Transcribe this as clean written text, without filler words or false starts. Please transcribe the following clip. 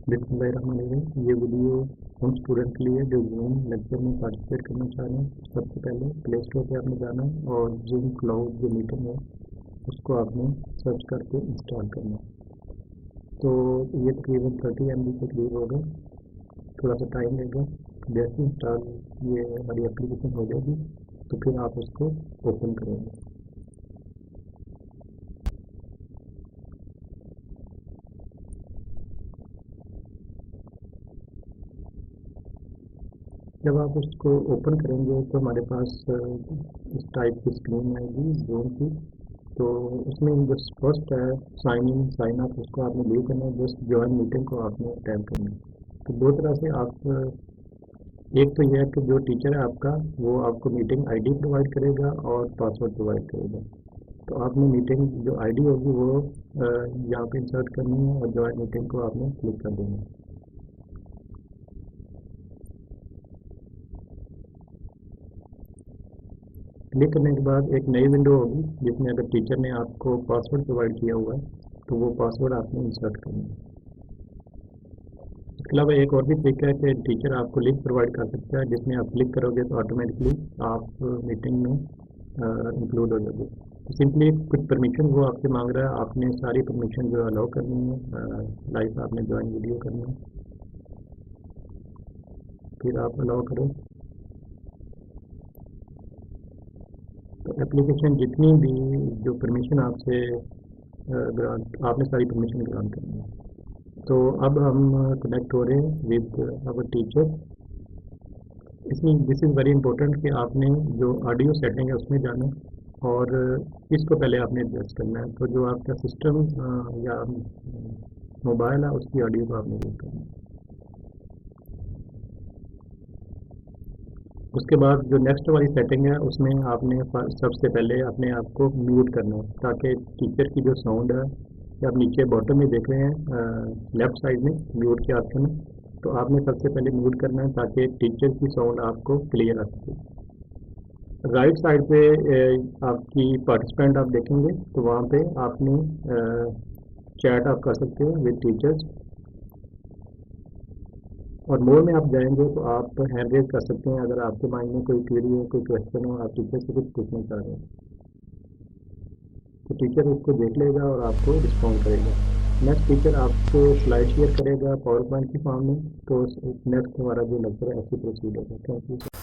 बिस्मिल्लाहिर्रहमानिर्रहीम। ये वीडियो उन स्टूडेंट के लिए जो जूम लेक्चर में पार्टिसिपेट करना चाह रहे हैं। सबसे पहले प्ले स्टोर पे आपने जाना है और जूम क्लाउड जो मीटिंग है उसको आपने सर्च करके इंस्टॉल करना है। तो ये तकरीबन 30 MB के करीब होगा, थोड़ा सा टाइम लेगा। जैसे इंस्टॉल ये हमारी एप्लीकेशन हो जाएगी तो फिर आप उसको ओपन करेंगे। जब आप उसको ओपन करेंगे तो हमारे पास इस टाइप की स्क्रीन आएगी जूम की। तो उसमें जो फर्स्ट है साइन इन साइन अप, उसको आपने लीव करना है। जस्ट ज्वाइन मीटिंग को आपने टैप करना है। तो दो तरह से आप एक तो यह है कि जो टीचर है आपका वो आपको मीटिंग आईडी प्रोवाइड करेगा और पासवर्ड प्रोवाइड करेगा। तो आपने मीटिंग जो आईडी होगी वो यहाँ पे इंसर्ट करनी है और ज्वाइन मीटिंग को आपने क्लिक कर देना है। क्लिक करने के बाद एक नई विंडो होगी जिसमें अगर टीचर ने आपको पासवर्ड प्रोवाइड किया हुआ है तो वो पासवर्ड आपने इंसर्ट करना है। इसके अलावा एक और भी तरीका है कि टीचर आपको लिंक प्रोवाइड कर सकता है जिसमें आप क्लिक करोगे तो ऑटोमेटिकली आप मीटिंग में इंक्लूड हो जाओगे। तो सिंपली कुछ परमिशन वो आपसे मांग रहा है, आपने सारी परमिशन जो अलाउ करनी है। लाइव आपने ज्वाइन वीडियो करनी है, फिर आप अलाउ करो। तो एप्लीकेशन जितनी भी जो परमिशन आपसे ग्रांट, आपने सारी परमिशन ग्रांट करनी है। तो अब हम कनेक्ट हो रहे हैं विद आवर टीचर। इसमें दिस इज़ वेरी इंपॉर्टेंट कि आपने जो ऑडियो सेटिंग है उसमें जाना है और इसको पहले आपने एडजस्ट करना है। तो जो आपका सिस्टम या मोबाइल है उसकी ऑडियो को आपने यूज़ करना है। उसके बाद जो नेक्स्ट वाली सेटिंग है उसमें आपने सबसे पहले अपने आप को म्यूट करना है ताकि टीचर की जो साउंड है, या आप नीचे बॉटम में देख रहे हैं लेफ़्ट साइड में म्यूट के ऑप्शन है, तो आपने सबसे पहले म्यूट करना है ताकि टीचर की साउंड आपको क्लियर आ सके। राइट साइड पे आपकी पार्टिसिपेंट आप देखेंगे तो वहाँ पे आपने चैट आप कर सकते हो विद टीचर्स। और मोर में आप जाएंगे तो आप हैंड रेज कर सकते हैं अगर आपके माइंड में कोई क्वेरी हो, कोई क्वेश्चन हो, आप टीचर से कुछ पूछना चाह रहे हैं तो टीचर उसको देख लेगा और आपको रिस्पॉन्ड करेगा। नेक्स्ट टीचर आपको स्लाइड शेयर करेगा पावर पॉइंट की फॉर्म में। तो नेक्स्ट हमारा जो लेक्चर है ऐसे प्रोसीड होगा। Thank you.